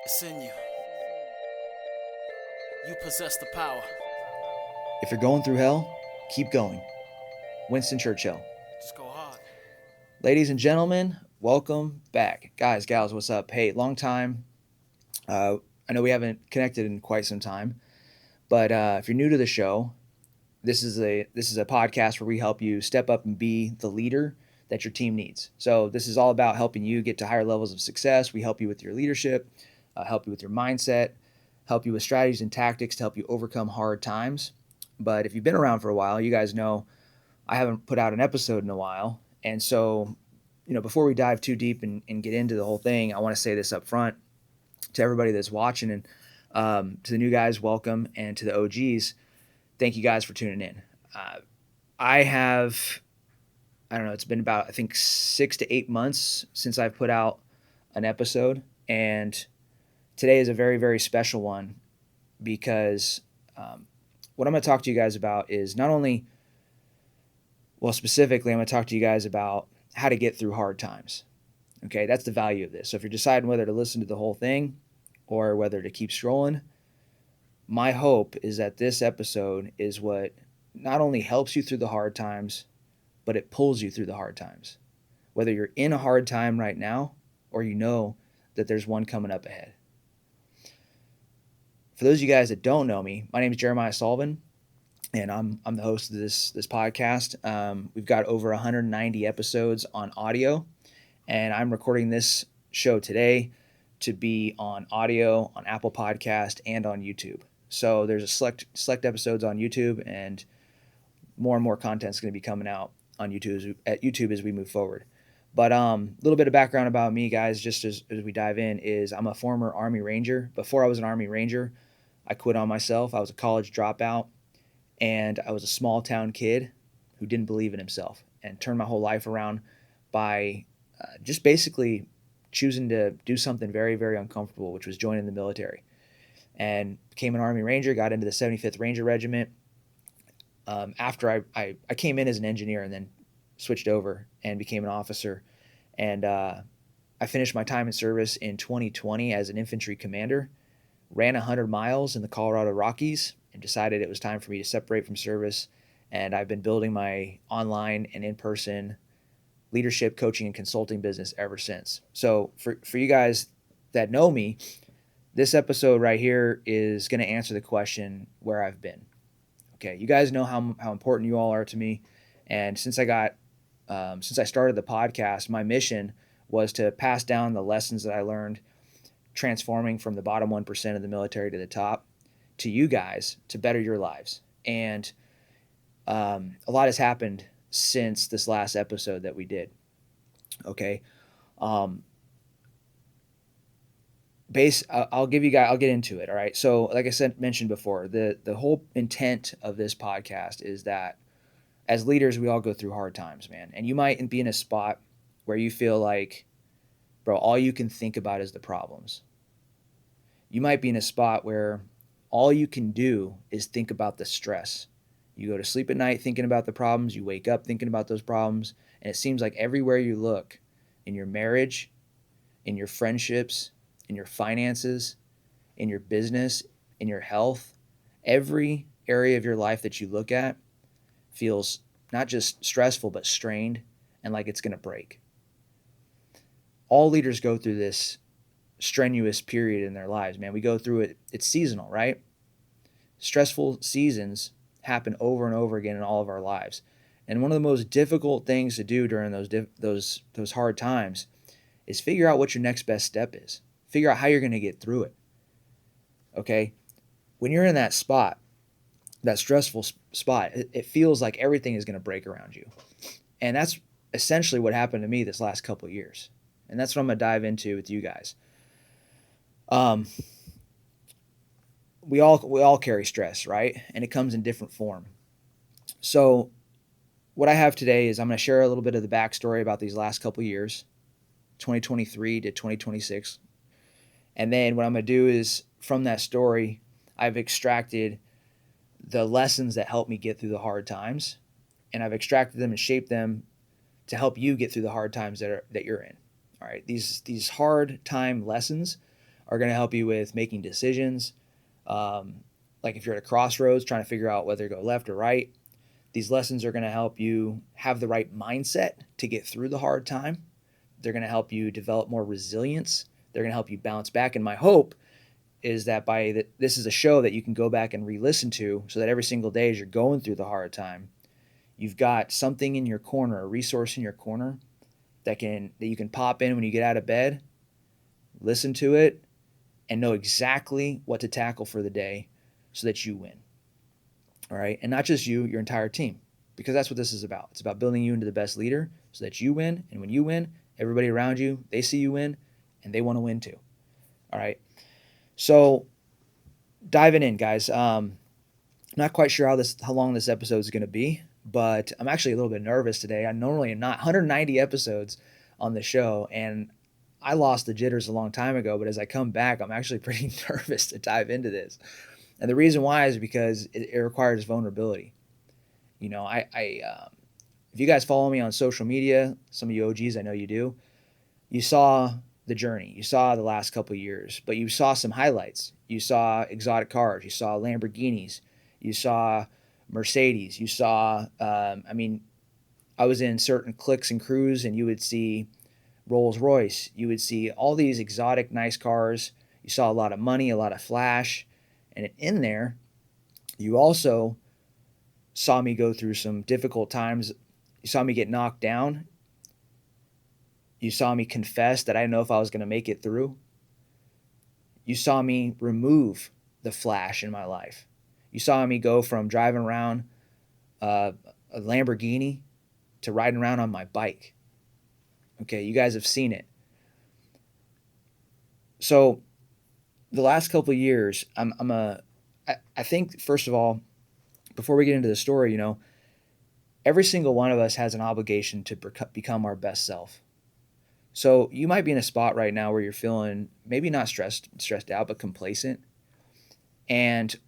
It's in you. You possess the power. If you're going through hell, keep going. Winston Churchill. Just go hard. Ladies and gentlemen, welcome back. Guys, gals, what's up? Hey, long time. I know we haven't connected in quite some time, but if you're new to the show, this is a podcast where we help you step up and be the leader that your team needs. So this is all about helping you get to higher levels of success. We help you with your leadership, help you with your mindset, help you with strategies and tactics to help you overcome hard times. But if you've been around for a while, you guys know I haven't put out an episode in a while. And so, before we dive too deep and get into the whole thing, I want to say this up front to everybody that's watching, and to the new guys, welcome. And to the OGs, thank you guys for tuning in. I have, I don't know, it's been about, I think, 6 to 8 months since I've put out an episode. And today is a very, very special one because what I'm going to talk to you guys about is not only, well, specifically, I'm going to talk to you guys about how to get through hard times. Okay, that's the value of this. So if you're deciding whether to listen to the whole thing or whether to keep scrolling, my hope is that this episode is what not only helps you through the hard times, but it pulls you through the hard times. Whether you're in a hard time right now or you know that there's one coming up ahead. For those of you guys that don't know me, my name is Jeramiah Solven, and I'm the host of this podcast. We've got over 190 episodes on audio, and I'm recording this show today to be on audio on Apple Podcast and on YouTube. So there's a select episodes on YouTube, and more content is going to be coming out on YouTube as we move forward. But a little bit of background about me, guys, just as we dive in, is I'm a former Army Ranger. Before I was an Army Ranger, I quit on myself. I was a college dropout, and I was a small town kid who didn't believe in himself, and turned my whole life around by just basically choosing to do something very, very uncomfortable, which was joining the military. And became an Army Ranger, got into the 75th Ranger Regiment. After I came in as an engineer and then switched over and became an officer. And I finished my time in service in 2020 as an infantry commander, ran 100 miles in the Colorado Rockies, and decided it was time for me to separate from service. And I've been building my online and in-person leadership, coaching, and consulting business ever since. So for you guys that know me, this episode right here is going to answer the question where I've been. Okay, you guys know how important you all are to me, and since I started the podcast, my mission was to pass down the lessons that I learned transforming from the bottom 1% of the military to the top to you guys to better your lives. And a lot has happened since this last episode that we did. Okay. I'll get into it. All right. So like mentioned before, the whole intent of this podcast is that as leaders, we all go through hard times, man. And you might be in a spot where you feel like, bro, all you can think about is the problems. You might be in a spot where all you can do is think about the stress. You go to sleep at night thinking about the problems, you wake up thinking about those problems, and it seems like everywhere you look, in your marriage, in your friendships, in your finances, in your business, in your health, every area of your life that you look at feels not just stressful, but strained and like it's going to break. All leaders go through this strenuous period in their lives, man. We go through it. It's seasonal, right? Stressful seasons happen over and over again in all of our lives. And one of the most difficult things to do during those hard times is figure out what your next best step is. Figure out how you're going to get through it. Okay? When you're in that spot, that stressful spot, it feels like everything is going to break around you. And that's essentially what happened to me this last couple of years. And that's what I'm going to dive into with you guys. We all carry stress, right? And it comes in different form. So what I have today is I'm going to share a little bit of the backstory about these last couple of years, 2023 to 2026. And then what I'm going to do is from that story, I've extracted the lessons that help me get through the hard times, and I've extracted them and shaped them to help you get through the hard times that you're in. All right. These hard time lessons are going to help you with making decisions. Like if you're at a crossroads trying to figure out whether to go left or right, these lessons are going to help you have the right mindset to get through the hard time. They're going to help you develop more resilience. They're going to help you bounce back. And my hope is that this is a show that you can go back and re-listen to, so that every single day as you're going through the hard time, you've got something in your corner, a resource in your corner that you can pop in when you get out of bed, listen to it, and know exactly what to tackle for the day so that you win. All right? And not just you, your entire team, because that's what this is about. It's about building you into the best leader so that you win. And when you win, everybody around you, they see you win and they want to win too. All right? So diving in, guys. Not quite sure how long this episode is going to be, but I'm actually a little bit nervous today. I normally am not. 190 episodes on the show, and I lost the jitters a long time ago, but as I come back, I'm actually pretty nervous to dive into this. And the reason why is because it requires vulnerability. You know, if you guys follow me on social media, some of you OGs, I know you do, you saw the journey. You saw the last couple of years, but you saw some highlights. You saw exotic cars. You saw Lamborghinis. You saw Mercedes. You saw, I was in certain cliques and crews, and you would see Rolls Royce. You would see all these exotic, nice cars. You saw a lot of money, a lot of flash. And in there, you also saw me go through some difficult times. You saw me get knocked down. You saw me confess that I didn't know if I was going to make it through. You saw me remove the flash in my life. You saw me go from driving around a Lamborghini to riding around on my bike. Okay, you guys have seen it. So the last couple of years, I think, first of all, before we get into the story, you know, every single one of us has an obligation to become our best self. So you might be in a spot right now where you're feeling maybe not stressed out, but complacent.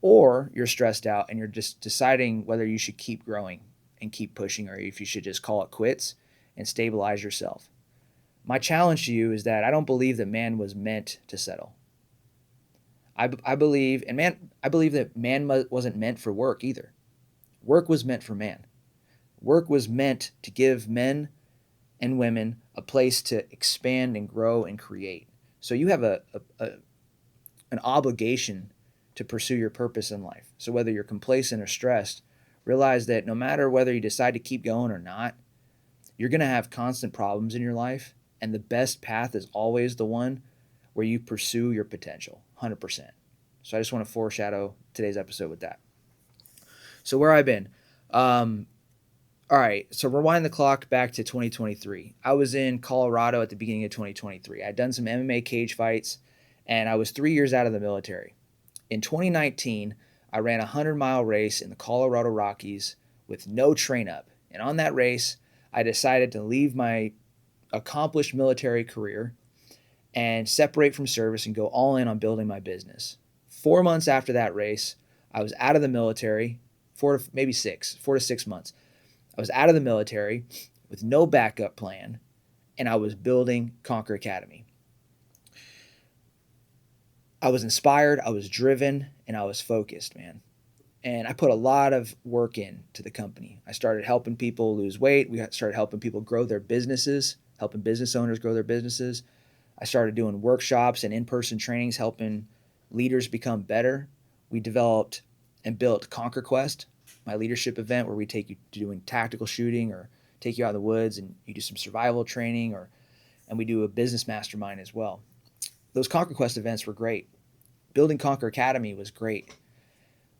Or you're stressed out and you're just deciding whether you should keep growing and keep pushing, or if you should just call it quits and stabilize yourself. My challenge to you is that I don't believe that man was meant to settle. I believe that man wasn't meant for work either. Work was meant for man. Work was meant to give men and women a place to expand and grow and create. So you have an obligation to pursue your purpose in life. So whether you're complacent or stressed, realize that no matter whether you decide to keep going or not, you're going to have constant problems in your life, and the best path is always the one where you pursue your potential, 100%. So I just want to foreshadow today's episode with that. So where I've been. All right, so rewind the clock back to 2023. I was in Colorado at the beginning of 2023. I'd done some MMA cage fights, and I was 3 years out of the military. In 2019, I ran a 100-mile race in the Colorado Rockies with no train-up. And on that race, I decided to leave my accomplished military career and separate from service and go all in on building my business. 4 months after that race, I was out of the military, 4 to 6 months. I was out of the military with no backup plan, and I was building Conquer Academy. I was inspired, I was driven, and I was focused, man. And I put a lot of work into the company. I started helping people lose weight. We started helping people grow their businesses, helping business owners grow their businesses. I started doing workshops and in-person trainings, helping leaders become better. We developed and built Conquer Quest, my leadership event where we take you to doing tactical shooting or take you out in the woods and you do some survival training, and we do a business mastermind as well. Those Conquer Quest events were great. Building Conquer Academy was great.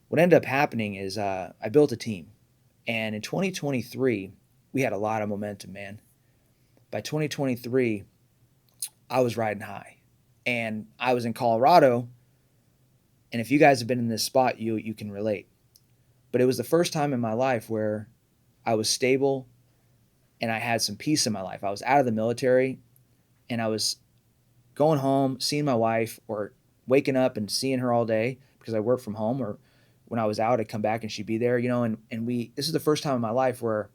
What ended up happening is I built a team. And in 2023, we had a lot of momentum, man. By 2023, I was riding high. And I was in Colorado. And if you guys have been in this spot, you can relate. But it was the first time in my life where I was stable and I had some peace in my life. I was out of the military and I was going home, seeing my wife, or waking up and seeing her all day because I work from home, or when I was out, I'd come back and she'd be there, you know, and this is the first time in my life where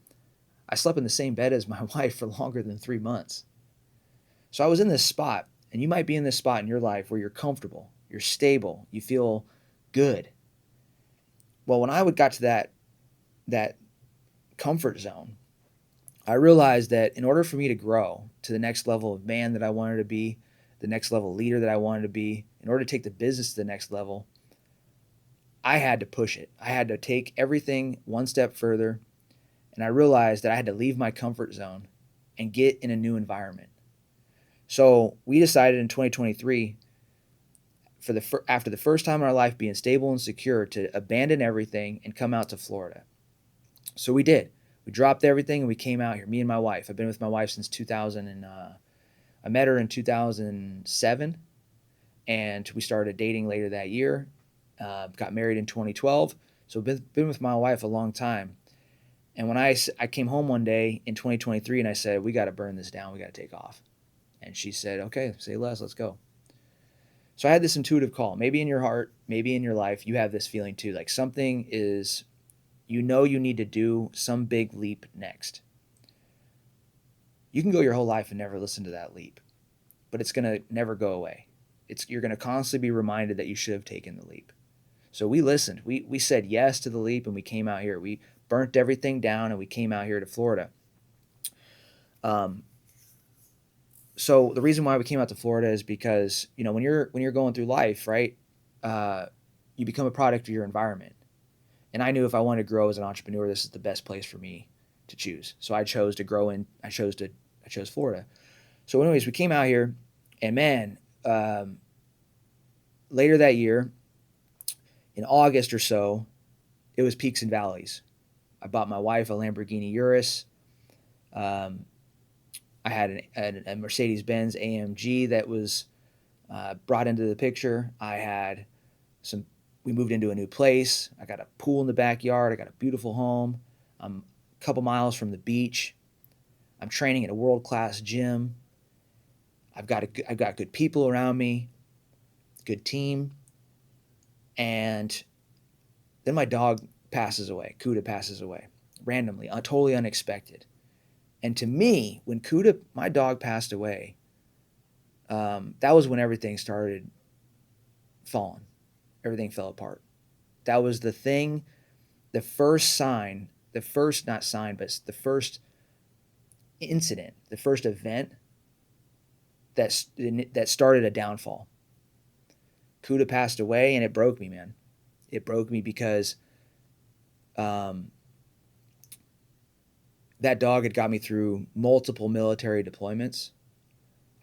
I slept in the same bed as my wife for longer than 3 months. So I was in this spot, And you might be in this spot in your life where you're comfortable, you're stable, you feel good. Well, when I got to that comfort zone, I realized that in order for me to grow to the next level of man that I wanted to be, the next level leader that I wanted to be, in order to take the business to the next level, I had to push it. I had to take everything one step further. And I realized that I had to leave my comfort zone and get in a new environment. So we decided in 2023, after the first time in our life being stable and secure, to abandon everything and come out to Florida. So we did. We dropped everything and we came out here. Me and my wife. I've been with my wife since 2000, and I met her in 2007, and we started dating later that year. Got married in 2012. So been with my wife a long time. And when I came home one day in 2023 and I said, we got to burn this down. We got to take off. And she said, okay, say less, let's go. So I had this intuitive call. Maybe in your heart, maybe in your life, you have this feeling too. Like something is, you need to do some big leap next. You can go your whole life and never listen to that leap, but it's going to never go away. You're going to constantly be reminded that you should have taken the leap. So we listened. We said yes to the leap, and we came out here. We burnt everything down, and we came out here to Florida. So the reason why we came out to Florida is because, when you're going through life, right, you become a product of your environment. And I knew if I wanted to grow as an entrepreneur, this is the best place for me to choose. So I chose to grow in. I chose Florida. So anyways, we came out here, and man, later that year, in August or so, it was peaks and valleys. I bought my wife a Lamborghini Urus. I had a Mercedes-Benz AMG that was brought into the picture. We moved into a new place. I got a pool in the backyard. I got a beautiful home. I'm a couple miles from the beach. I'm training at a world-class gym. I've got good people around me, good team. And then my dog passes away. Kuda passes away randomly, totally unexpected. And to me, when my dog passed away, that was when everything started falling. Everything fell apart. That was the thing, the first incident, the first event that started a downfall. Kuda passed away, and it broke me, man. It broke me because that dog had got me through multiple military deployments.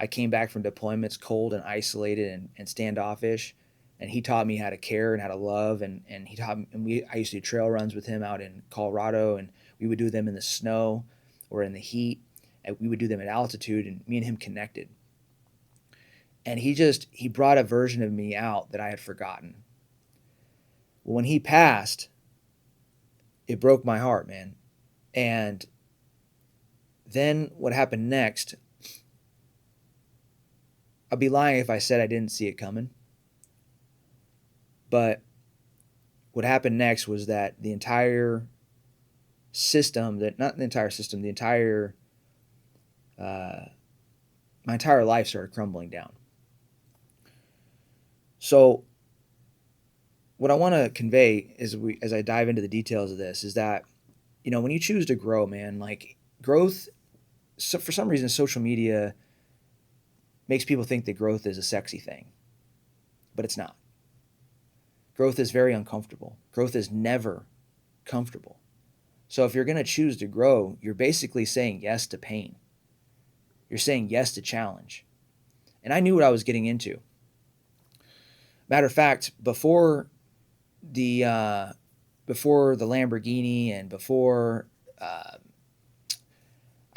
I came back from deployments cold and isolated and standoffish, and he taught me how to care and how to love, and he taught me. I used to do trail runs with him out in Colorado, and we would do them in the snow or in the heat, and we would do them at altitude, and me and him connected. And he brought a version of me out that I had forgotten. When he passed, it broke my heart, man. And then what happened next, I'd be lying if I said I didn't see it coming. But what happened next was that the entire system, my entire life started crumbling down. So what I want to convey as I dive into the details of this is that, when you choose to grow, man, like growth, so for some reason, social media makes people think that growth is a sexy thing, but it's not. Growth is very uncomfortable. Growth is never comfortable. So if you're going to choose to grow, you're basically saying yes to pain. You're saying yes to challenge. And I knew what I was getting into. Matter of fact, before the Lamborghini and before I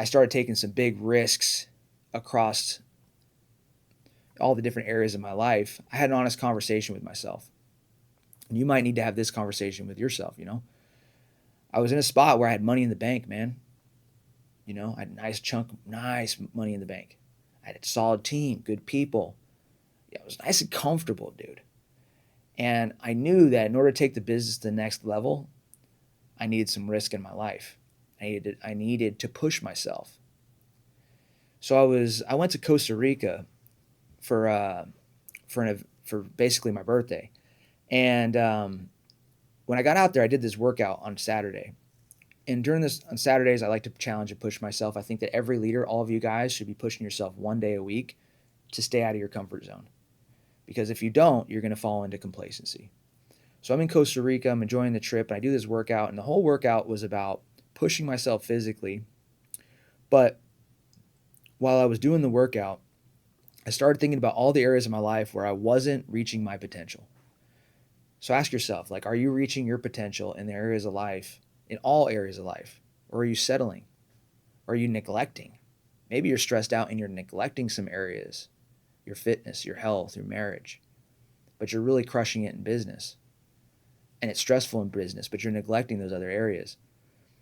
started taking some big risks across all the different areas of my life, I had an honest conversation with myself. And you might need to have this conversation with yourself, I was in a spot where I had money in the bank, man. I had nice money in the bank. I had a solid team, good people. Yeah, it was nice and comfortable, dude. And I knew that in order to take the business to the next level, I needed some risk in my life. I needed to push myself. So I went to Costa Rica for basically my birthday. And when I got out there, I did this workout on Saturday. And on Saturdays, I like to challenge and push myself. I think that every leader, all of you guys, should be pushing yourself one day a week to stay out of your comfort zone. Because if you don't, you're going to fall into complacency. So I'm in Costa Rica, I'm enjoying the trip, and I do this workout, and the whole workout was about pushing myself physically. But while I was doing the workout, I started thinking about all the areas of my life where I wasn't reaching my potential. So ask yourself, like, are you reaching your potential in the areas of life, in all areas of life? Or are you settling? Or are you neglecting? Maybe you're stressed out and you're neglecting some areas, your fitness, your health, your marriage, but you're really crushing it in business. And it's stressful in business, but you're neglecting those other areas.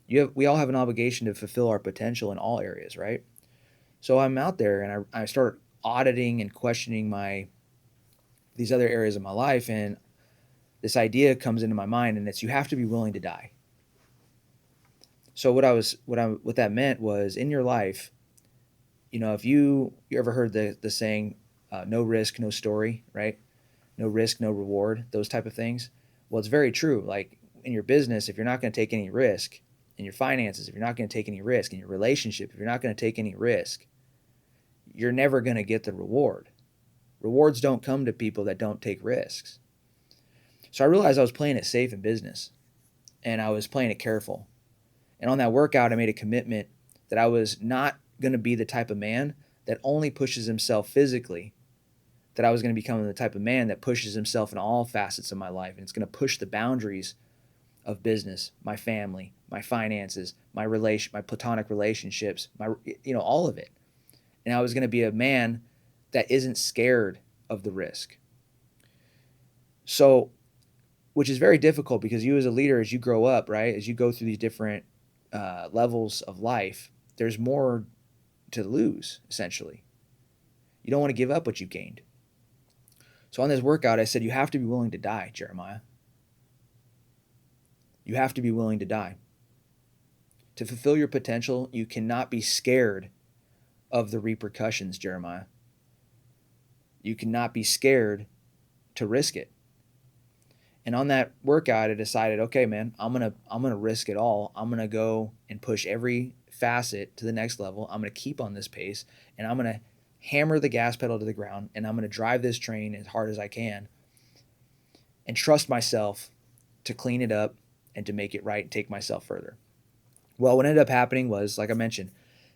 We all have an obligation to fulfill our potential in all areas, right? So I'm out there and I start auditing and questioning these other areas of my life, and this idea comes into my mind, and it's you have to be willing to die. So what that meant was, in your life, if you ever heard the saying, no risk, no story, right? No risk, no reward, those type of things. Well, it's very true. Like in your business, if you're not going to take any risk, in your finances, if you're not going to take any risk, in your relationship, if you're not going to take any risk, you're never going to get the reward. Rewards don't come to people that don't take risks. So I realized I was playing it safe in business, and I was playing it careful. And on that workout, I made a commitment that I was not going to be the type of man that only pushes himself physically, that I was going to become the type of man that pushes himself in all facets of my life. And it's going to push the boundaries of business, my family, my finances, my platonic relationships, all of it. And I was going to be a man that isn't scared of the risk. So, which is very difficult, because you as a leader, as you grow up, right, as you go through these different levels of life, there's more to lose, essentially. You don't want to give up what you've gained. So on this workout, I said, you have to be willing to die, Jeremiah. You have to be willing to die. To fulfill your potential, you cannot be scared of the repercussions, Jeremiah. You cannot be scared to risk it. And on that workout, I decided, okay, man, I'm gonna risk it all. I'm gonna go and push every facet to the next level. I'm gonna keep on this pace, and I'm gonna hammer the gas pedal to the ground, and I'm gonna drive this train as hard as I can, and trust myself to clean it up and to make it right and take myself further. Well, what ended up happening was, like I mentioned,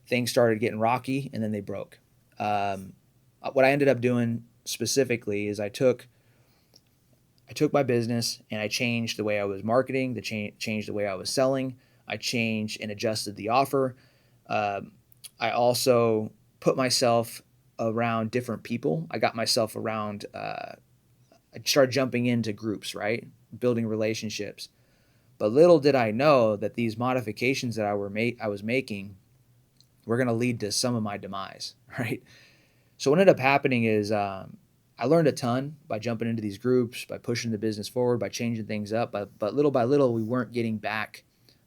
things started getting rocky, and then they broke. What I ended up doing specifically is I took my business and I changed the way I was marketing, changed the way I was selling. I changed and adjusted the offer. I also put myself around different people. I got myself around, I started jumping into groups, right? Building relationships. But little did I know that these modifications that I was making were going to lead to some of my demise, right? So what ended up happening is I learned a ton by jumping into these groups, by pushing the business forward, by changing things up. But little by little, we weren't getting back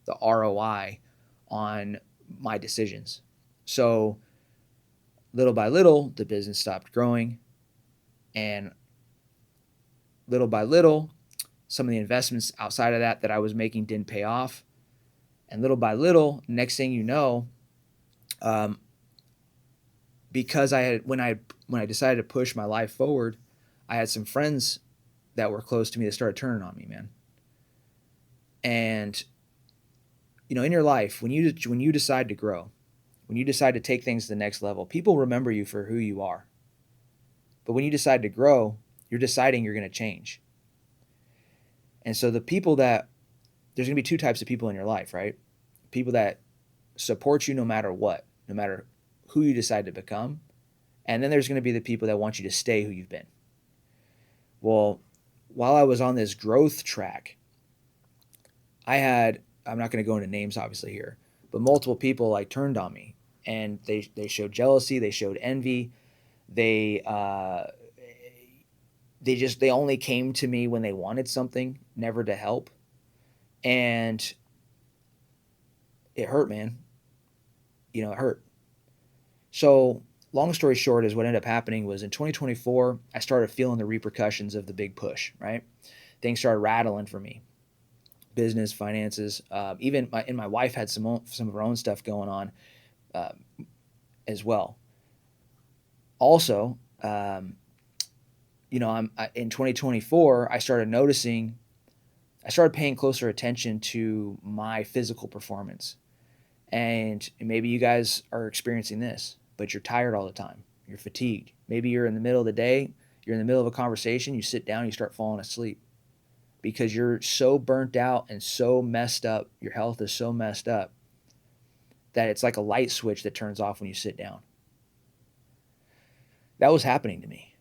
the ROI on my decisions. So little by little, the business stopped growing. And little by little, some of the investments outside of that I was making didn't pay off. And little by little, next thing you know, because when I decided to push my life forward, I had some friends that were close to me that started turning on me, man. And in your life, when you decide to grow, when you decide to take things to the next level, people remember you for who you are. But when you decide to grow, you're deciding you're going to change. And so there's going to be two types of people in your life, right? People that support you no matter what, no matter who you decide to become. And then there's going to be the people that want you to stay who you've been. Well, while I was on this growth track, I'm not going to go into names obviously here, but multiple people turned on me, and they showed jealousy, they showed envy, they only came to me when they wanted something, never to help. And it hurt, man. It hurt. So long story short is what ended up happening was in 2024, I started feeling the repercussions of the big push, right? Things started rattling for me, business, finances, even my wife had some of her own stuff going on uh, as well. Also, in 2024, I started paying closer attention to my physical performance. And maybe you guys are experiencing this, but you're tired all the time. You're fatigued. Maybe you're in the middle of the day, you're in the middle of a conversation, you sit down, you start falling asleep because you're so burnt out and so messed up. Your health is so messed up that it's like a light switch that turns off when you sit down. That was happening to me.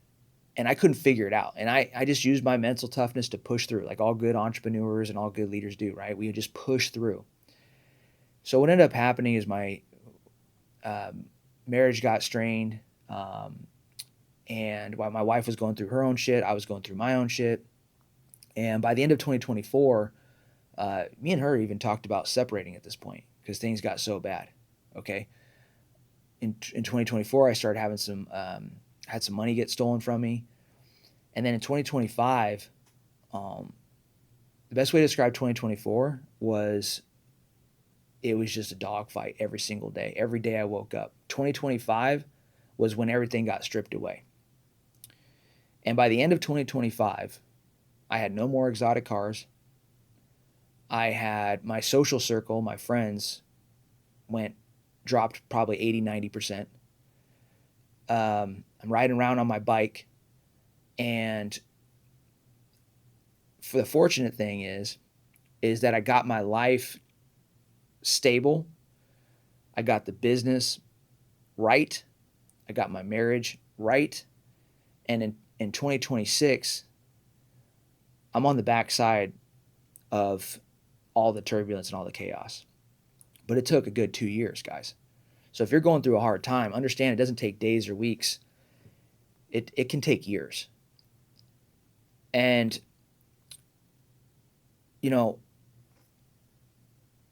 And I couldn't figure it out. And I just used my mental toughness to push through, like all good entrepreneurs and all good leaders do, right? We just push through. So what ended up happening is my marriage got strained. And while my wife was going through her own shit, I was going through my own shit. And by the end of 2024, me and her even talked about separating at this point because things got so bad. Okay. In 2024, I started having had some money get stolen from me. And then in 2025, the best way to describe 2024 was it was just a dogfight every single day. Every day I woke up. 2025 was when everything got stripped away. And by the end of 2025, I had no more exotic cars. I had my social circle, my friends, dropped probably 80-90%. I'm riding around on my bike, and for the fortunate thing is that I got my life stable. I got the business right. I got my marriage right. And in 2026, I'm on the backside of all the turbulence and all the chaos. But it took a good 2 years, guys. So if you're going through a hard time, understand it doesn't take days or weeks. It can take years. And,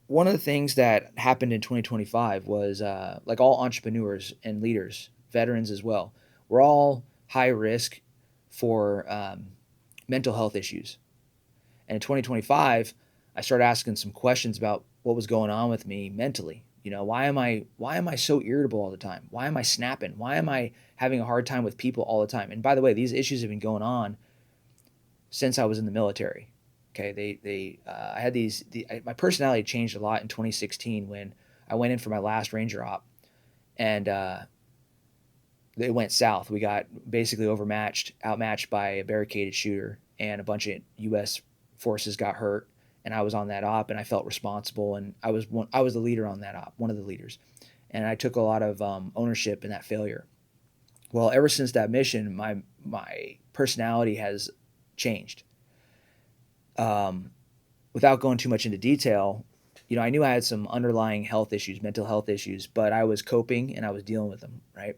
one of the things that happened in 2025 was like all entrepreneurs and leaders, veterans as well, we're all high risk for mental health issues. And in 2025, I started asking some questions about what was going on with me mentally. Why am I so irritable all the time? Why am I snapping? Why am I having a hard time with people all the time? And by the way, these issues have been going on since I was in the military. Okay, I had my personality changed a lot in 2016 when I went in for my last Ranger op, and it went south. We got basically outmatched by a barricaded shooter, and a bunch of U.S. forces got hurt. And I was on that op, and I felt responsible, and I was the leader on that op, one of the leaders, and I took a lot of ownership in that failure. Well, ever since that mission, my personality has changed. Without going too much into detail, I knew I had some underlying health issues, mental health issues, but I was coping and I was dealing with them. Right,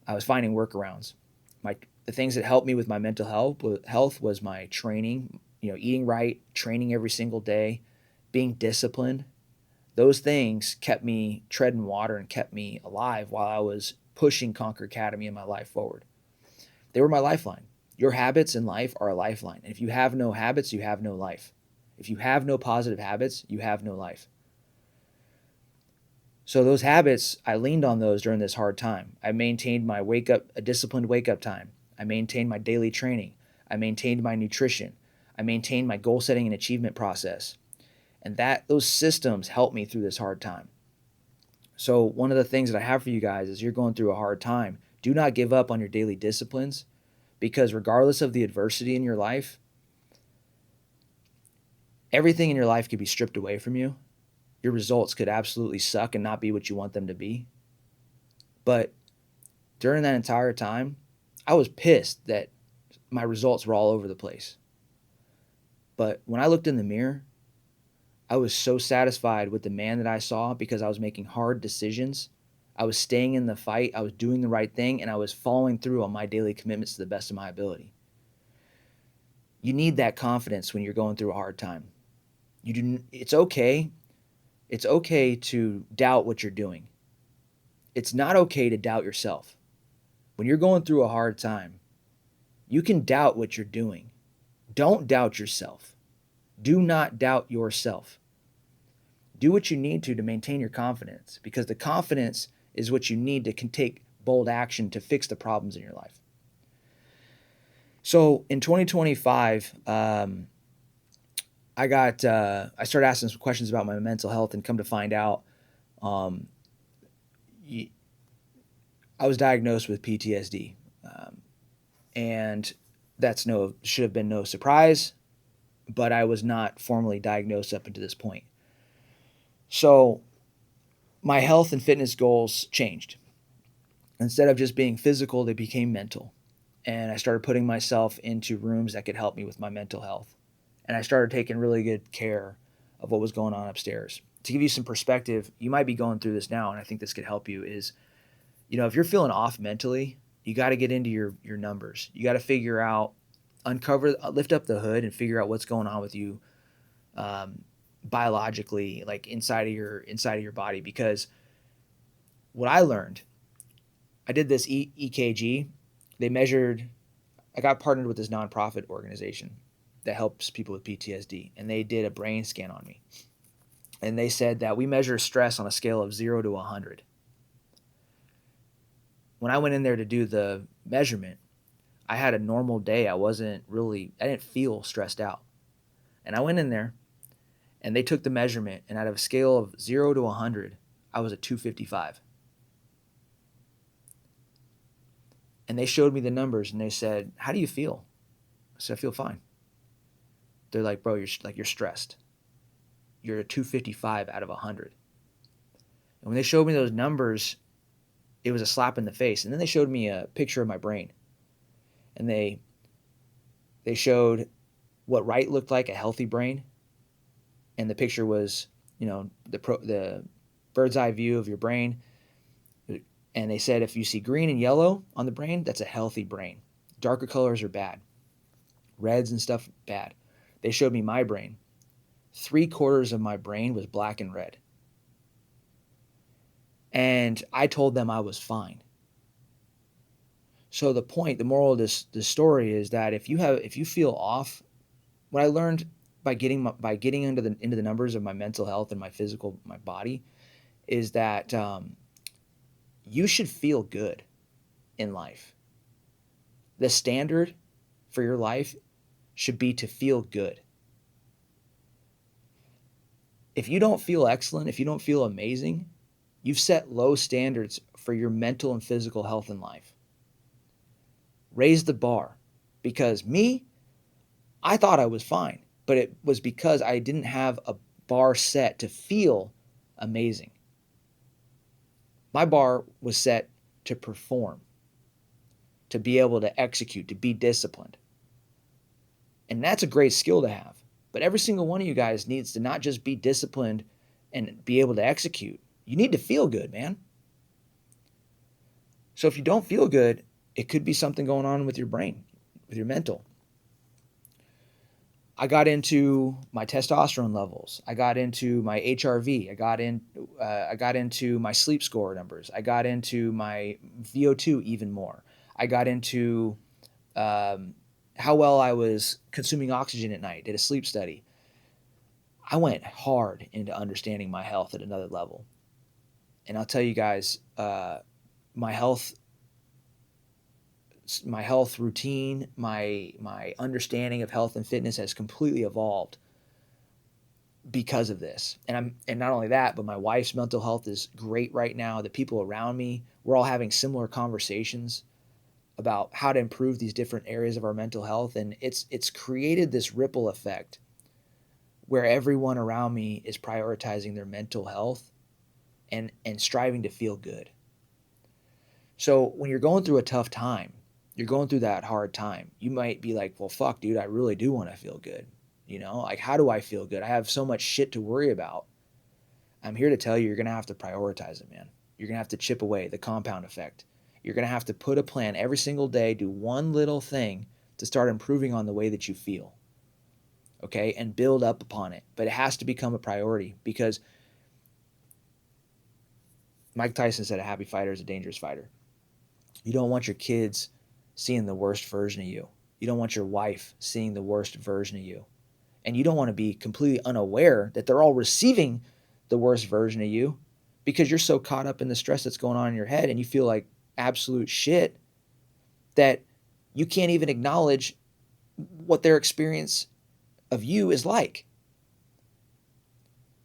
I was finding workarounds. The things that helped me with my mental health was my training. Eating right, training every single day, being disciplined. Those things kept me treading water and kept me alive while I was pushing Conquer Academy and my life forward. They were my lifeline. Your habits in life are a lifeline. And if you have no habits, you have no life. If you have no positive habits, you have no life. So those habits, I leaned on those during this hard time. I maintained my a disciplined wake up time. I maintained my daily training. I maintained my nutrition. I maintained my goal setting and achievement process. And those systems helped me through this hard time. So one of the things that I have for you guys is you're going through a hard time. Do not give up on your daily disciplines, because regardless of the adversity in your life, everything in your life could be stripped away from you. Your results could absolutely suck and not be what you want them to be. But during that entire time, I was pissed that my results were all over the place. But when I looked in the mirror, I was so satisfied with the man that I saw because I was making hard decisions. I was staying in the fight. I was doing the right thing, and I was following through on my daily commitments to the best of my ability. You need that confidence when you're going through a hard time. It's okay. It's okay to doubt what you're doing. it's not okay to doubt yourself. When you're going through a hard time, you can doubt what you're doing. Don't doubt yourself. Do not doubt yourself. Do what you need to maintain your confidence, because the confidence is what you need to take bold action to fix the problems in your life. So in 2025, I started asking some questions about my mental health, and come to find out, I was diagnosed with PTSD, and that's should have been no surprise, but I was not formally diagnosed up until this point. So my health and fitness goals changed. Instead of just being physical, they became mental. And I started putting myself into rooms that could help me with my mental health. And I started taking really good care of what was going on upstairs. To give you some perspective, you might be going through this now, and I think this could help you, is, if you're feeling off mentally, you got to get into your numbers. You got to figure out, lift up the hood and figure out what's going on with you biologically, like inside of your body. Because what I learned, I did this EKG. I got partnered with this nonprofit organization that helps people with PTSD, and they did a brain scan on me. And they said that we measure stress on a scale of 0 to 100. When I went in there to do the measurement, I had a normal day. I didn't feel stressed out. And I went in there, and they took the measurement, and out of a scale of 0 to 100, I was a 255. And they showed me the numbers, and they said, "How do you feel?" I said, "I feel fine." They're like, "Bro, you're stressed. You're a 255 out of 100. And when they showed me those numbers, it was a slap in the face. And then they showed me a picture of my brain. And they showed what right looked like a healthy brain. And the picture was, the bird's eye view of your brain. And they said, if you see green and yellow on the brain, that's a healthy brain. Darker colors are bad. Reds and stuff, bad. They showed me my brain. 3/4 of my brain was black and red. And I told them I was fine. So the moral of this story is that if you feel off, what I learned by getting into the numbers of my mental health and my body, is that you should feel good in life. The standard for your life should be to feel good. If you don't feel excellent, if you don't feel amazing, you've set low standards for your mental and physical health in life. Raise the bar. Because I thought I was fine, but it was because I didn't have a bar set to feel amazing. My bar was set to perform, to be able to execute, to be disciplined. And that's a great skill to have. But every single one of you guys needs to not just be disciplined and be able to execute. You need to feel good, man. So if you don't feel good, it could be something going on with your brain, with your mental. I got into my testosterone levels. I got into my HRV. I got into my sleep score numbers. I got into my VO2 even more. I got into how well I was consuming oxygen at night. Did a sleep study. I went hard into understanding my health at another level. And I'll tell you guys, my health routine, my understanding of health and fitness has completely evolved because of this. And not only that, but my wife's mental health is great right now. The people around me, we're all having similar conversations about how to improve these different areas of our mental health. And it's created this ripple effect where everyone around me is prioritizing their mental health and striving to feel good. So when you're going through a tough time, you're going through that hard time, you might be like, well, fuck, dude, I really do want to feel good. Like, how do I feel good? I have so much shit to worry about. I'm here to tell you, you're going to have to prioritize it, man. You're going to have to chip away the compound effect. You're going to have to put a plan every single day, do one little thing to start improving on the way that you feel. Okay? And build up upon it. But it has to become a priority, because Mike Tyson said a happy fighter is a dangerous fighter. You don't want your kids seeing the worst version of you. You don't want your wife seeing the worst version of you. And you don't want to be completely unaware that they're all receiving the worst version of you because you're so caught up in the stress that's going on in your head and you feel like absolute shit that you can't even acknowledge what their experience of you is like.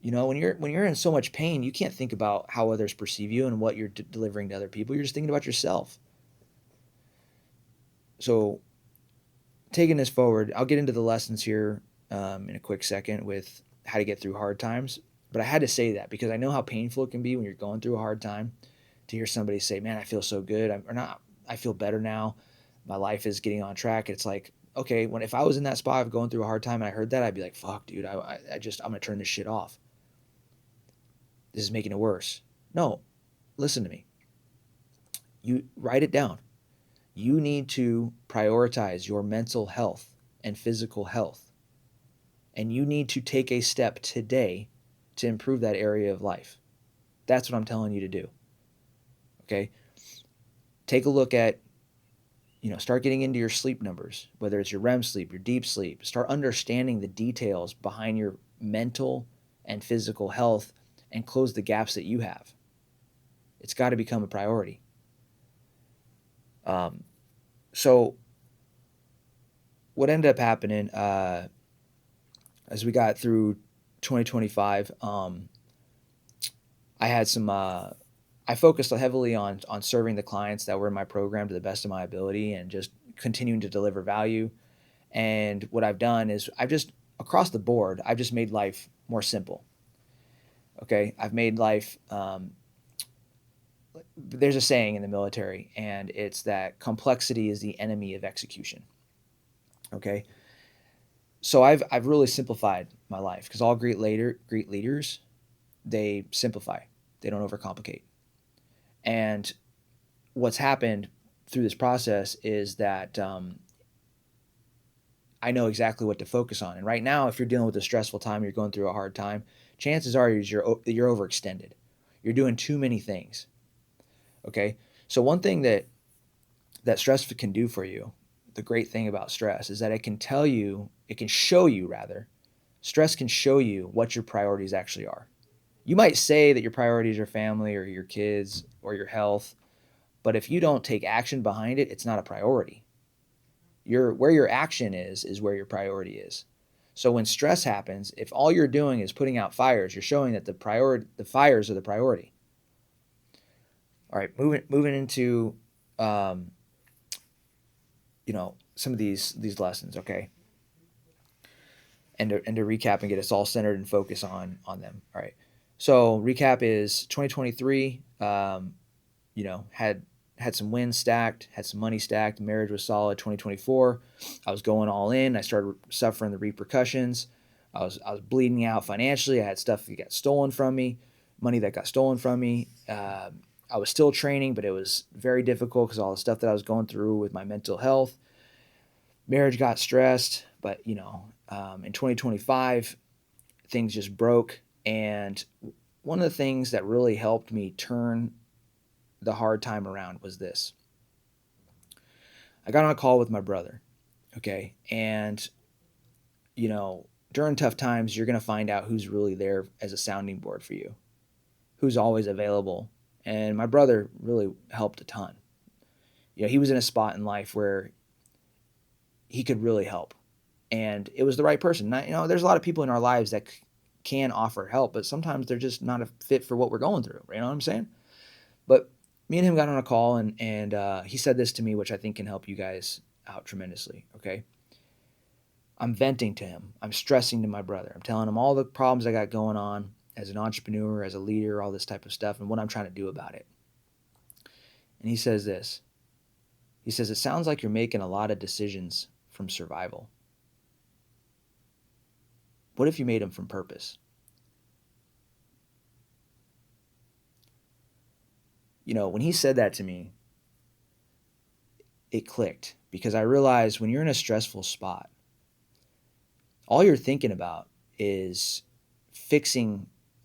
You know, when you're in so much pain, you can't think about how others perceive you and what you're delivering to other people. You're just thinking about yourself. So, taking this forward, I'll get into the lessons here in a quick second with how to get through hard times. But I had to say that because I know how painful it can be when you're going through a hard time to hear somebody say, "Man, I feel so good," or not. I feel better now. My life is getting on track. It's like, okay, if I was in that spot of going through a hard time and I heard that, I'd be like, "Fuck, dude, I'm gonna turn this shit off. This is making it worse." No, listen to me. You write it down. You need to prioritize your mental health and physical health. And you need to take a step today to improve that area of life. That's what I'm telling you to do. Okay? Take a look at, start getting into your sleep numbers, whether it's your REM sleep, your deep sleep. Start understanding the details behind your mental and physical health and close the gaps that you have. It's got to become a priority. So what ended up happening as we got through 2025, I had some. I focused heavily on serving the clients that were in my program to the best of my ability and just continuing to deliver value. And what I've done is I've just across the board I've just made life more simple. Okay, I've made life. There's a saying in the military, and it's that complexity is the enemy of execution. Okay, so I've really simplified my life because all great leaders, they simplify, they don't overcomplicate. And what's happened through this process is that I know exactly what to focus on. And right now, if you're dealing with a stressful time, you're going through a hard time, chances are you're overextended. You're doing too many things. Okay, so one thing that stress can do for you, the great thing about stress is that it can show you rather, stress can show you what your priorities actually are. You might say that your priorities are family or your kids or your health, but if you don't take action behind it, it's not a priority. Where your action is where your priority is. So when stress happens, if all you're doing is putting out fires, you're showing that the fires are the priority. All right, moving into some of these lessons, okay? And to recap and get us all centered and focus on them. All right. So recap is 2023. Had some wins stacked, had some money stacked. Marriage was solid. 2024, I was going all in. I started suffering the repercussions. I was bleeding out financially. I had stuff that got stolen from me, money that got stolen from me. I was still training, but it was very difficult because all the stuff that I was going through with my mental health. Marriage got stressed, but in 2025, things just broke. And one of the things that really helped me turn the hard time around was this. I got on a call with my brother, okay? And, during tough times, you're going to find out who's really there as a sounding board for you, who's always available. And my brother really helped a ton. He was in a spot in life where he could really help. And it was the right person. Now, there's a lot of people in our lives that can offer help, but sometimes they're just not a fit for what we're going through. You know what I'm saying? But me and him got on a call, and he said this to me, which I think can help you guys out tremendously. Okay, I'm venting to him. I'm stressing to my brother. I'm telling him all the problems I got going on as an entrepreneur, as a leader, all this type of stuff, and what I'm trying to do about it. And he says this. He says, "It sounds like you're making a lot of decisions from survival. What if you made them from purpose?" When he said that to me, it clicked because I realized when you're in a stressful spot, all you're thinking about is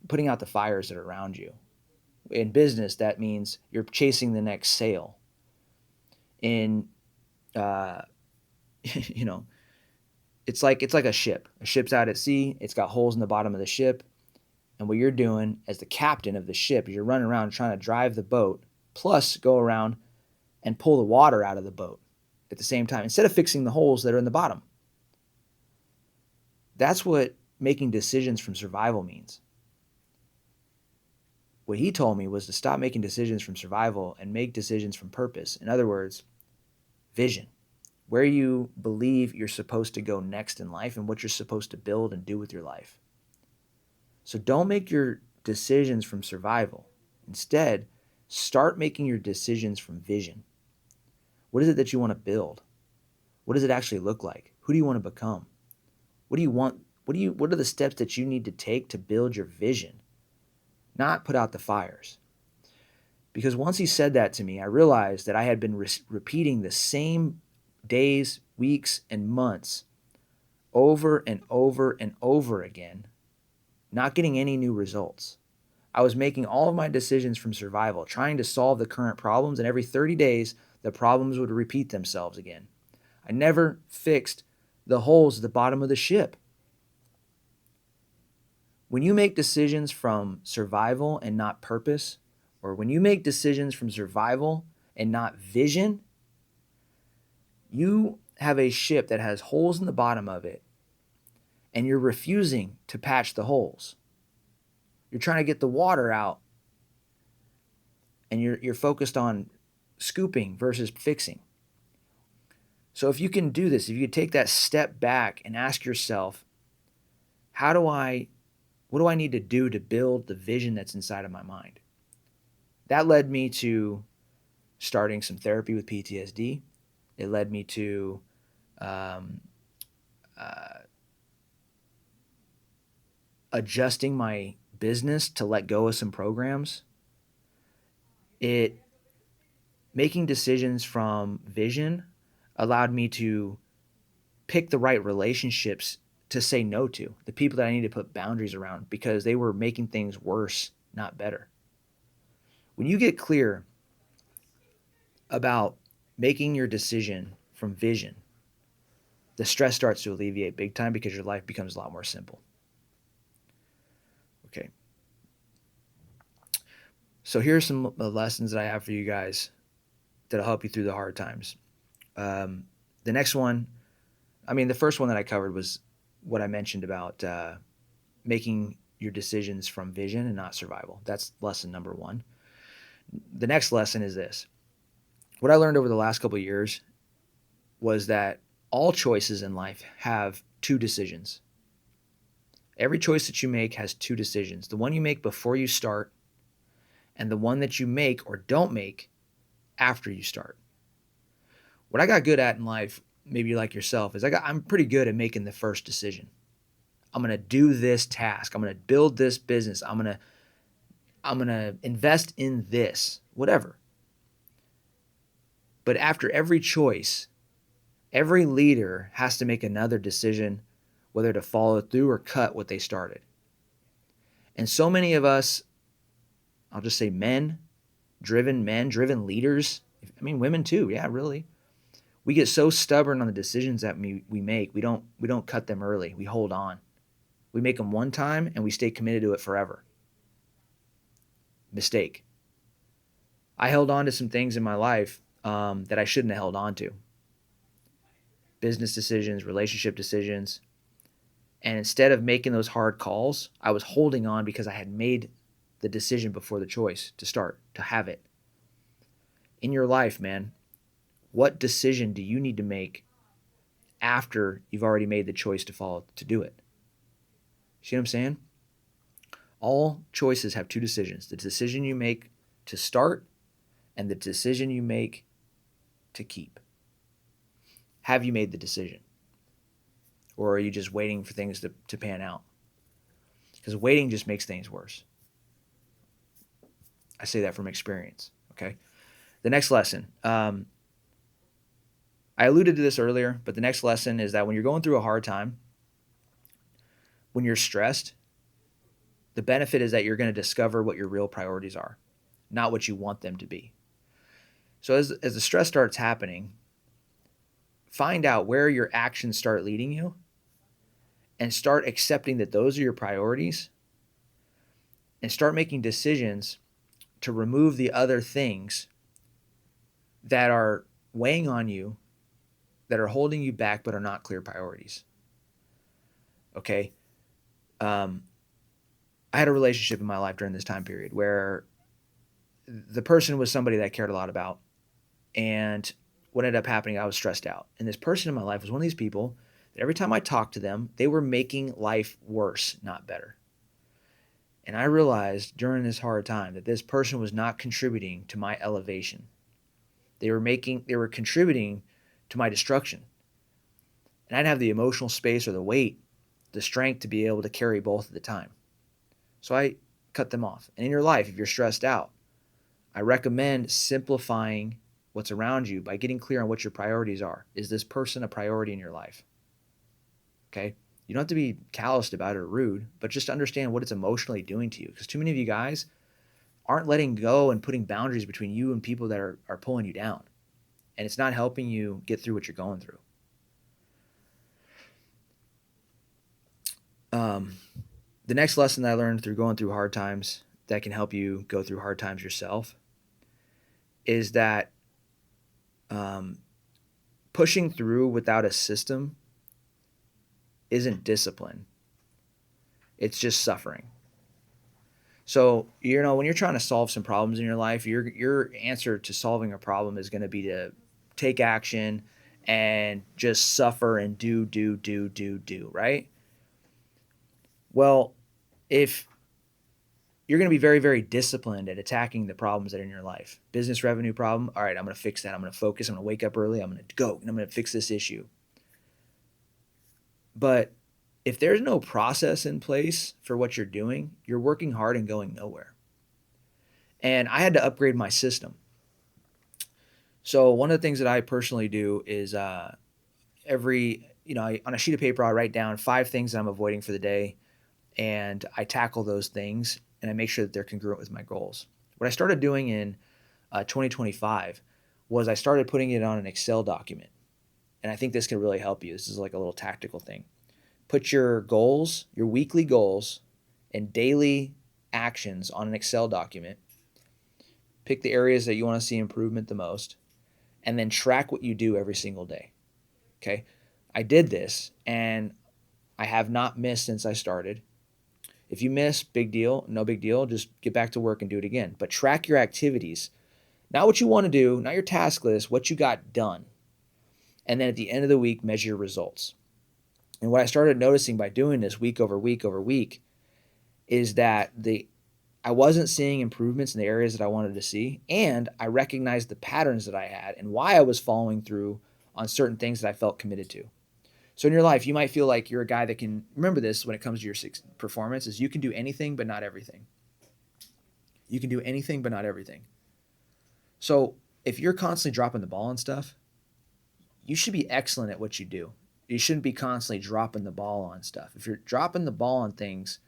putting out the fires that are around you. In business, that means you're chasing the next sale. In you know, it's like a ship. A ship's out at sea. It's got holes in the bottom of the ship. And what you're doing as the captain of the ship is you're running around trying to drive the boat, plus go around and pull the water out of the boat at the same time, instead of fixing the holes that are in the bottom. That's what making decisions from survival means. What he told me was to stop making decisions from survival and make decisions from purpose. In other words, vision. Where you believe you're supposed to go next in life and what you're supposed to build and do with your life. So don't make your decisions from survival. Instead, start making your decisions from vision. What is it that you want to build? What does it actually look like? Who do you want to become? What do you want? What are the steps that you need to take to build your vision? Not put out the fires. Because once he said that to me, I realized that I had been repeating the same days, weeks, and months over and over and over again, not getting any new results. I was making all of my decisions from survival, trying to solve the current problems, and every 30 days, the problems would repeat themselves again. I never fixed the holes at the bottom of the ship. When you make decisions from survival and not purpose, or when you make decisions from survival and not vision, you have a ship that has holes in the bottom of it, and you're refusing to patch the holes. You're trying to get the water out, and you're focused on scooping versus fixing. So if you can do this, if you take that step back and ask yourself, what do I need to do to build the vision that's inside of my mind? That led me to starting some therapy with PTSD. It led me to adjusting my business to let go of some programs. Making decisions from vision allowed me to pick the right relationships to say no to, the people that I need to put boundaries around because they were making things worse, not better. When you get clear about making your decision from vision, the stress starts to alleviate big time because your life becomes a lot more simple. Okay. So here's some lessons that I have for you guys that'll help you through the hard times. The next one, the first one that I covered was what I mentioned about making your decisions from vision and not survival. That's lesson number one. The next lesson is this. What I learned over the last couple of years was that all choices in life have two decisions. Every choice that you make has two decisions. The one you make before you start and the one that you make or don't make after you start. What I got good at in life, maybe like yourself, is I'm pretty good at making the first decision. I'm going to do this task. I'm going to build this business. I'm going to invest in this, whatever. But after every choice, every leader has to make another decision whether to follow through or cut what they started. And so many of us, I'll just say men, driven leaders, women too, yeah, really. We get so stubborn on the decisions that we make, we don't cut them early. We hold on. We make them one time and we stay committed to it forever. Mistake. I held on to some things in my life that I shouldn't have held on to. Business decisions, relationship decisions. And instead of making those hard calls, I was holding on because I had made the decision before the choice to start, to have it. In your life, man, what decision do you need to make after you've already made the choice to do it? See what I'm saying? All choices have two decisions. The decision you make to start and the decision you make to keep. Have you made the decision? Or are you just waiting for things to pan out? Because waiting just makes things worse. I say that from experience, okay? The next lesson. I alluded to this earlier, but the next lesson is that when you're going through a hard time, when you're stressed, the benefit is that you're going to discover what your real priorities are. not what you want them to be. So as the stress starts happening, find out where your actions start leading you and start accepting that those are your priorities and start making decisions to remove the other things that are weighing on you, that are holding you back but are not clear priorities. Okay? I had a relationship in my life during this time period where the person was somebody that I cared a lot about. And what ended up happening, I was stressed out. And this person in my life was one of these people that every time I talked to them, they were making life worse, not better. And I realized during this hard time that this person was not contributing to my elevation. They were contributing to my destruction. And I didn't have the emotional space or the weight, the strength to be able to carry both at the time. So I cut them off. And in your life, if you're stressed out, I recommend simplifying what's around you by getting clear on what your priorities are. Is this person a priority in your life? Okay? You don't have to be calloused about it or rude, but just understand what it's emotionally doing to you. Because too many of you guys aren't letting go and putting boundaries between you and people that are pulling you down. And it's not helping you get through what you're going through. The next lesson that I learned through going through hard times that can help you go through hard times yourself is that pushing through without a system isn't discipline. It's just suffering. So, when you're trying to solve some problems in your life, your answer to solving a problem is going to be to take action and just suffer and do, right? Well, if you're going to be very, very disciplined at attacking the problems that are in your life. Business revenue problem. All right, I'm going to fix that. I'm going to focus. I'm going to wake up early. I'm going to go and I'm going to fix this issue. But if there's no process in place for what you're doing, you're working hard and going nowhere. And I had to upgrade my system. So one of the things that I personally do is on a sheet of paper, I write down 5 things that I'm avoiding for the day. And I tackle those things and I make sure that they're congruent with my goals. What I started doing in 2025 was I started putting it on an Excel document. And I think this can really help you. This is like a little tactical thing. Put your goals, your weekly goals, and daily actions on an Excel document. Pick the areas that you want to see improvement the most, and then track what you do every single day. Okay? I did this, and I have not missed since I started. If you miss, big deal, no big deal. Just get back to work and do it again. But track your activities. Not what you want to do, not your task list, what you got done. And then at the end of the week, measure your results. And what I started noticing by doing this week over week over week is that I wasn't seeing improvements in the areas that I wanted to see. And I recognized the patterns that I had and why I was following through on certain things that I felt committed to. So in your life, you might feel like you're a guy that can, remember this when it comes to your performance, is you can do anything but not everything. You can do anything but not everything. So if you're constantly dropping the ball on stuff, you should be excellent at what you do. You shouldn't be constantly dropping the ball on stuff. If you're dropping the ball on things,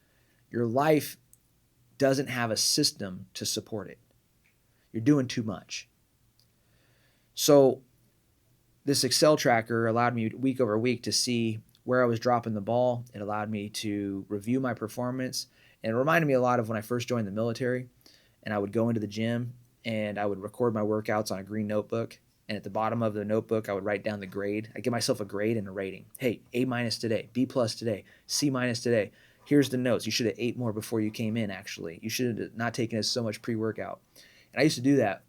your life doesn't have a system to support it. You're doing too much. So this Excel tracker allowed me week over week to see where I was dropping the ball. It allowed me to review my performance. And it reminded me a lot of when I first joined the military and I would go into the gym and I would record my workouts on a green notebook. And at the bottom of the notebook, I would write down the grade. I'd give myself a grade and a rating. Hey, A- today, B+ today, C- today. Here's the notes. You should have ate more before you came in, actually. You should have not taken so much pre-workout. And I used to do that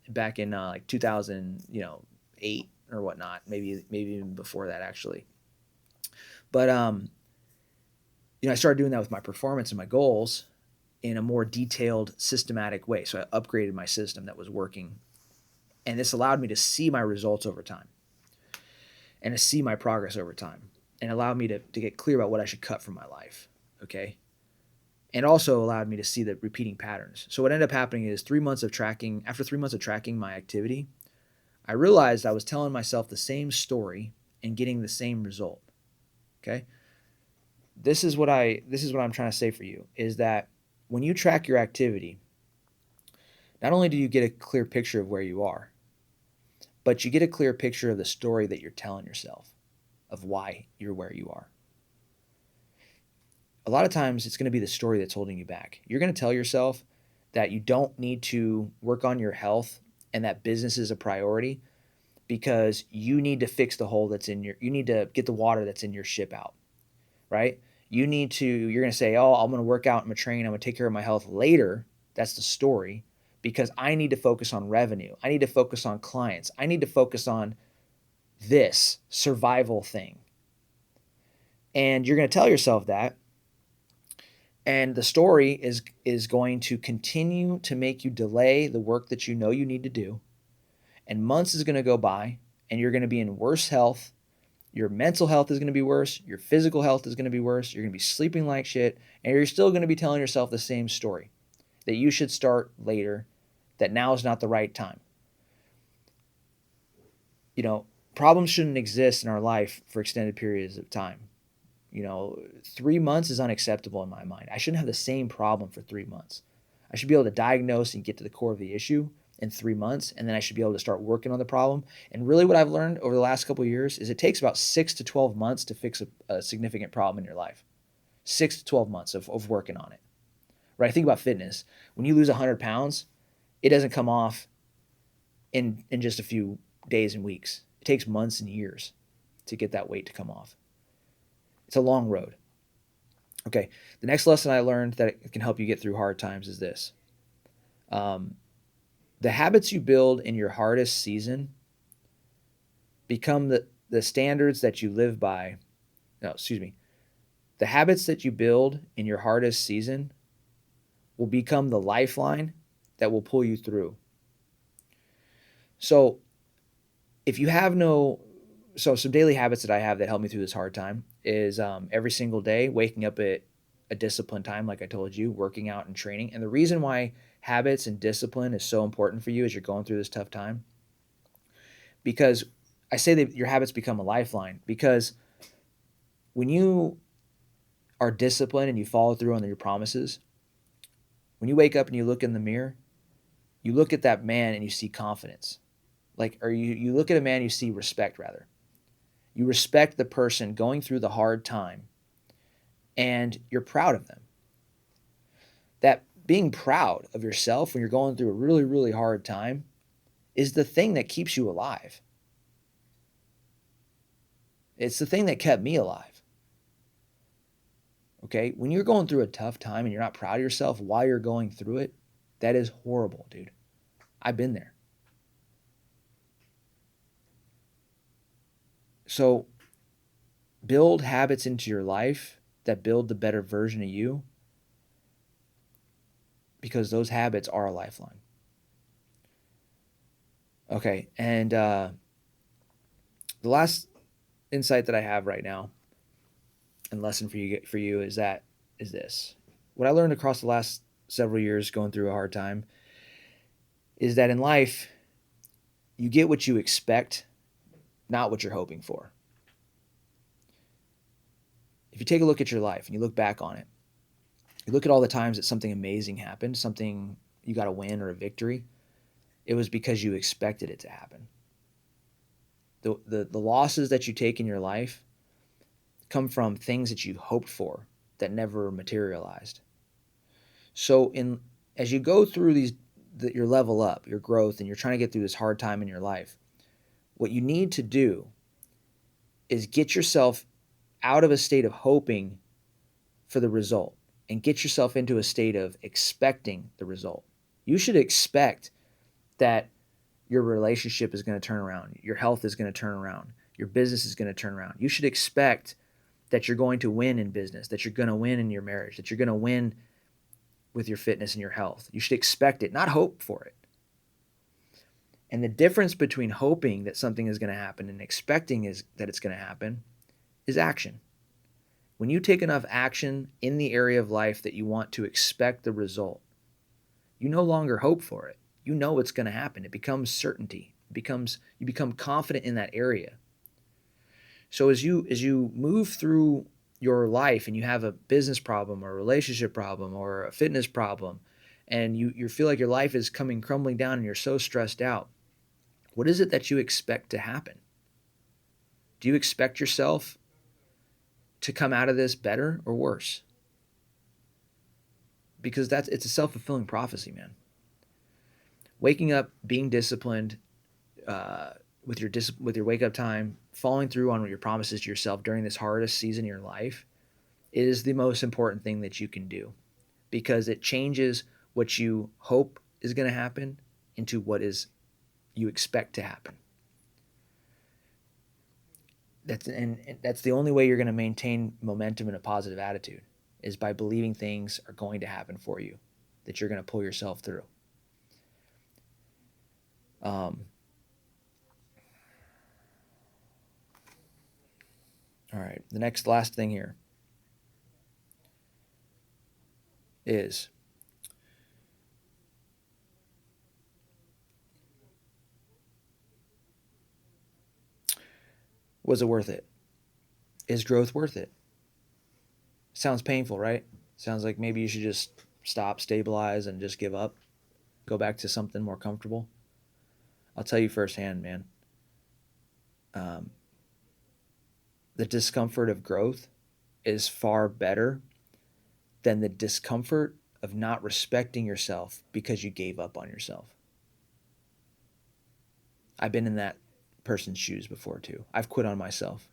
back in 2008 or whatnot, maybe even before that, actually. But I started doing that with my performance and my goals in a more detailed, systematic way. So I upgraded my system that was working. And this allowed me to see my results over time and to see my progress over time and allowed me to get clear about what I should cut from my life, okay? And also allowed me to see the repeating patterns. So what ended up happening is after 3 months of tracking my activity, I realized I was telling myself the same story and getting the same result, okay? This is what I'm trying to say for you, is that when you track your activity, not only do you get a clear picture of where you are, but you get a clear picture of the story that you're telling yourself of why you're where you are. A lot of times it's going to be the story that's holding you back. You're going to tell yourself that you don't need to work on your health and that business is a priority because you need to fix the hole that's in you need to get the water that's in your ship out, right? You're going to say, oh, I'm going to work out, I'm going to train, I'm going to take care of my health later. That's the story, because I need to focus on revenue. I need to focus on clients. I need to focus on this survival thing. And you're going to tell yourself that. And the story is going to continue to make you delay the work that you know you need to do. And months is going to go by and you're going to be in worse health. Your mental health is going to be worse. Your physical health is going to be worse. You're going to be sleeping like shit. And you're still going to be telling yourself the same story, that you should start later, that now is not the right time. You know, problems shouldn't exist in our life for extended periods of time. 3 months is unacceptable in my mind. I shouldn't have the same problem for 3 months. I should be able to diagnose and get to the core of the issue in 3 months, and then I should be able to start working on the problem. And really what I've learned over the last couple of years is it takes about 6 to 12 months to fix a significant problem in your life. 6 to 12 months of working on it. Right? Think about fitness. When you lose 100 pounds, it doesn't come off in just a few days and weeks. It takes months and years to get that weight to come off. It's a long road. Okay, the next lesson I learned that can help you get through hard times is this. The habits you build in your hardest season become the standards that you live by. No, excuse me. The habits that you build in your hardest season will become the lifeline that will pull you through. So if you have some daily habits that I have that help me through this hard time is every single day waking up at a disciplined time, like I told you, working out and training. And the reason why habits and discipline is so important for you as you're going through this tough time, because I say that your habits become a lifeline, because when you are disciplined and you follow through on your promises, when you wake up and you look in the mirror, you look at that man and you see confidence. You look at a man, you see respect, rather. You respect the person going through the hard time, and you're proud of them. That being proud of yourself when you're going through a really, really hard time is the thing that keeps you alive. It's the thing that kept me alive. Okay? When you're going through a tough time and you're not proud of yourself while you're going through it, that is horrible, dude. I've been there. So build habits into your life that build the better version of you, because those habits are a lifeline. Okay, and the last insight that I have right now and lesson for you is this. What I learned across the last several years going through a hard time is that in life, you get what you expect, not what you're hoping for. If you take a look at your life and you look back on it, you look at all the times that something amazing happened, something you got a win or a victory, it was because you expected it to happen. The losses that you take in your life come from things that you hoped for that never materialized. So as you go through your level up, your growth, and you're trying to get through this hard time in your life, what you need to do is get yourself out of a state of hoping for the result and get yourself into a state of expecting the result. You should expect that your relationship is going to turn around, your health is going to turn around, your business is going to turn around. You should expect that you're going to win in business, that you're going to win in your marriage, that you're going to win with your fitness and your health. You should expect it, not hope for it. And the difference between hoping that something is going to happen and expecting that it's going to happen is action. When you take enough action in the area of life that you want to expect the result, you no longer hope for it. You know it's going to happen. It becomes certainty. You become confident in that area. So as you move through your life and you have a business problem or a relationship problem or a fitness problem, and you feel like your life is coming crumbling down and you're so stressed out, what is it that you expect to happen? Do you expect yourself to come out of this better or worse? Because it's a self-fulfilling prophecy, man. Waking up, being disciplined, uh, with your wake up time, following through on your promises to yourself during this hardest season in your life is the most important thing that you can do, because it changes what you hope is going to happen into what is you expect to happen. That's the only way you're going to maintain momentum and a positive attitude, is by believing things are going to happen for you, that you're going to pull yourself through. All right, the last thing here is, was it worth it? Is growth worth it? Sounds painful, right? Sounds like maybe you should just stop, stabilize, and just give up. Go back to something more comfortable. I'll tell you firsthand, man. Um, the discomfort of growth is far better than the discomfort of not respecting yourself because you gave up on yourself. I've been in that person's shoes before too. I've quit on myself.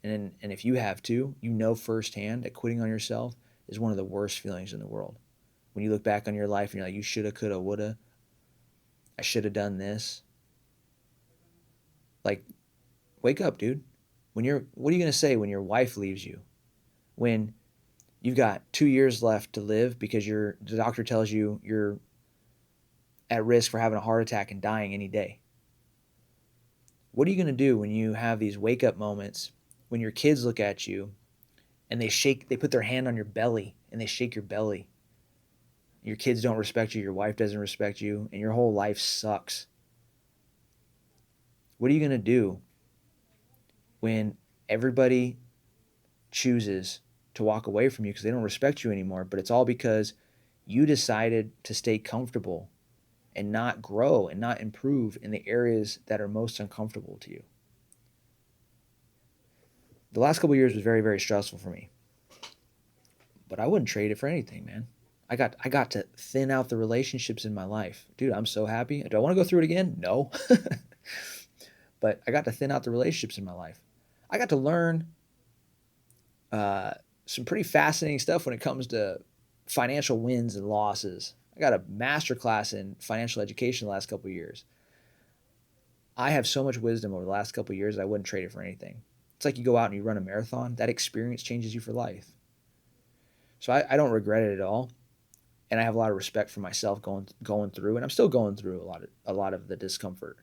And if you have too, you know firsthand that quitting on yourself is one of the worst feelings in the world. When you look back on your life and you're like, you shoulda, coulda, woulda, I should have done this. Like, wake up, dude. What are you going to say when your wife leaves you? When you've got 2 years left to live because the doctor tells you you're at risk for having a heart attack and dying any day? What are you going to do when you have these wake up moments, when your kids look at you and they put their hand on your belly and they shake your belly? Your kids don't respect you, your wife doesn't respect you, and your whole life sucks. What are you going to do when everybody chooses to walk away from you because they don't respect you anymore, but it's all because you decided to stay comfortable and not grow and not improve in the areas that are most uncomfortable to you? The last couple of years was very, very stressful for me, but I wouldn't trade it for anything, man. I got to thin out the relationships in my life. Dude, I'm so happy. Do I want to go through it again? No. But I got to thin out the relationships in my life. I got to learn some pretty fascinating stuff when it comes to financial wins and losses. I got a master class in financial education the last couple of years. I have so much wisdom over the last couple of years that I wouldn't trade it for anything. It's like you go out and you run a marathon. That experience changes you for life. So I don't regret it at all. And I have a lot of respect for myself going through, and I'm still going through a lot of the discomfort.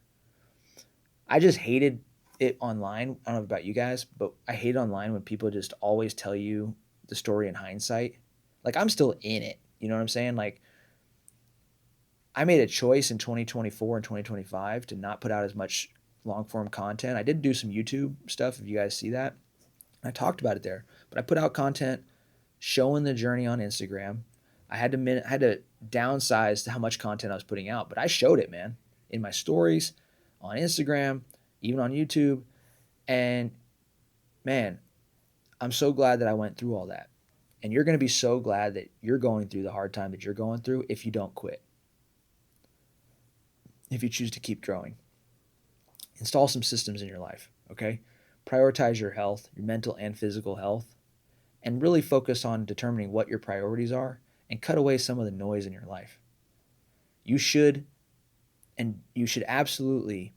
I just hated it online. I don't know about you guys, but I hate online when people just always tell you the story in hindsight. Like, I'm still in it. You know what I'm saying? Like, I made a choice in 2024 and 2025 to not put out as much long form content. I did do some YouTube stuff, if you guys see that. I talked about it there, but I put out content showing the journey on Instagram. I had to downsize to how much content I was putting out, but I showed it, man, in my stories, on Instagram, even on YouTube. And man, I'm so glad that I went through all that. And you're going to be so glad that you're going through the hard time that you're going through if you don't quit. If you choose to keep growing. Install some systems in your life, okay? Prioritize your health, your mental and physical health, and really focus on determining what your priorities are and cut away some of the noise in your life. You should absolutely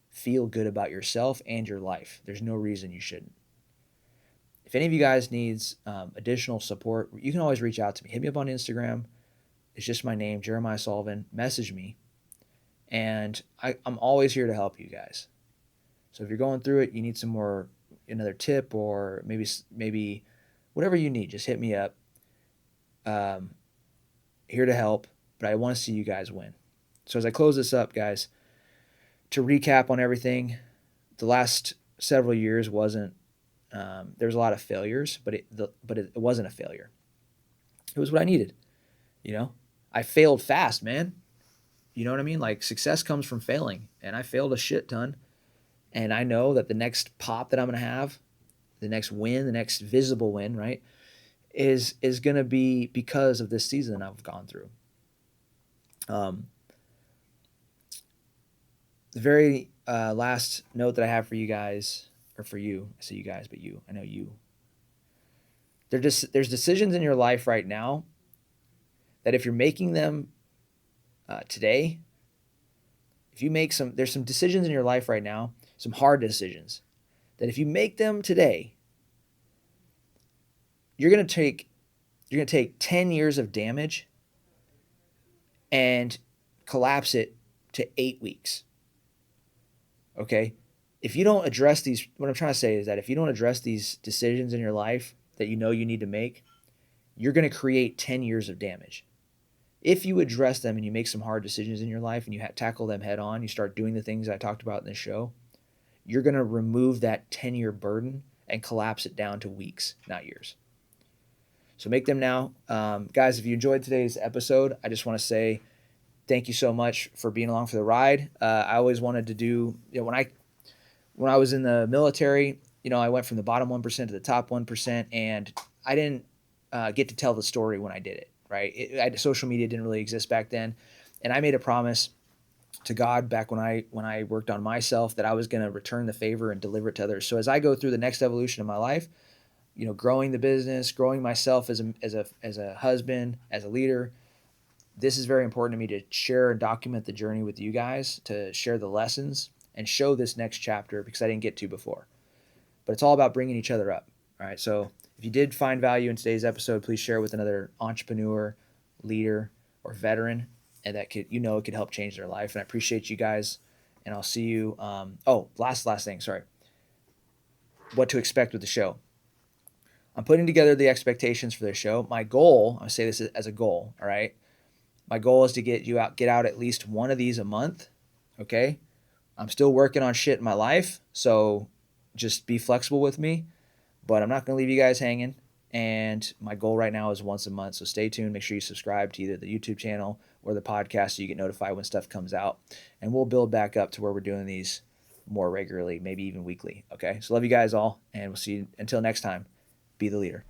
feel good about yourself and your life. There's no reason you shouldn't. If any of you guys needs additional support, you can always reach out to me. Hit me up on Instagram. It's just my name, Jeramiah Solven. Message me. And I'm always here to help you guys. So if you're going through it, you need another tip, or maybe whatever you need, just hit me up. Here to help, but I want to see you guys win. So as I close this up, guys, to recap on everything, the last several years wasn't, there was a lot of failures, but it wasn't a failure. It was what I needed, you know? I failed fast, man. You know what I mean? Like success comes from failing, and I failed a shit ton. And I know that the next pop that I'm going to have, the next win, the next visible win, right, is going to be because of this season I've gone through. The very last note that I have for you guys, or for you, I say you guys, but you, I know you. There's decisions in your life right now that if you're making them today, if you make there's some decisions in your life right now, some hard decisions, that if you make them today, you're gonna take 10 years of damage and collapse it to 8 weeks. Okay? If you don't address these, what I'm trying to say is that if you don't address these decisions in your life that you know you need to make, you're going to create 10 years of damage. If you address them and you make some hard decisions in your life and you tackle them head on, you start doing the things I talked about in this show, you're going to remove that 10-year burden and collapse it down to weeks, not years. So make them now. Guys, if you enjoyed today's episode, I just want to say thank you so much for being along for the ride. I always wanted to do, when I was in the military, I went from the bottom 1% to the top 1%, and I didn't get to tell the story when I did it, right? Social media didn't really exist back then, and I made a promise to God back when I worked on myself that I was going to return the favor and deliver it to others. So as I go through the next evolution of my life, growing the business, growing myself as a husband, as a leader, this is very important to me to share and document the journey with you guys, to share the lessons and show this next chapter because I didn't get to before. But it's all about bringing each other up. All right. So if you did find value in today's episode, please share with another entrepreneur, leader, or veteran, and that it could help change their life. And I appreciate you guys. And I'll see you. Last thing. Sorry. What to expect with the show. I'm putting together the expectations for this show. My goal, I say this as a goal. All right. My goal is to get out at least one of these a month. Okay. I'm still working on shit in my life, so just be flexible with me, but I'm not going to leave you guys hanging, and my goal right now is once a month, so stay tuned. Make sure you subscribe to either the YouTube channel or the podcast so you get notified when stuff comes out, and we'll build back up to where we're doing these more regularly, maybe even weekly, okay? So love you guys all, and we'll see you until next time. Be the leader.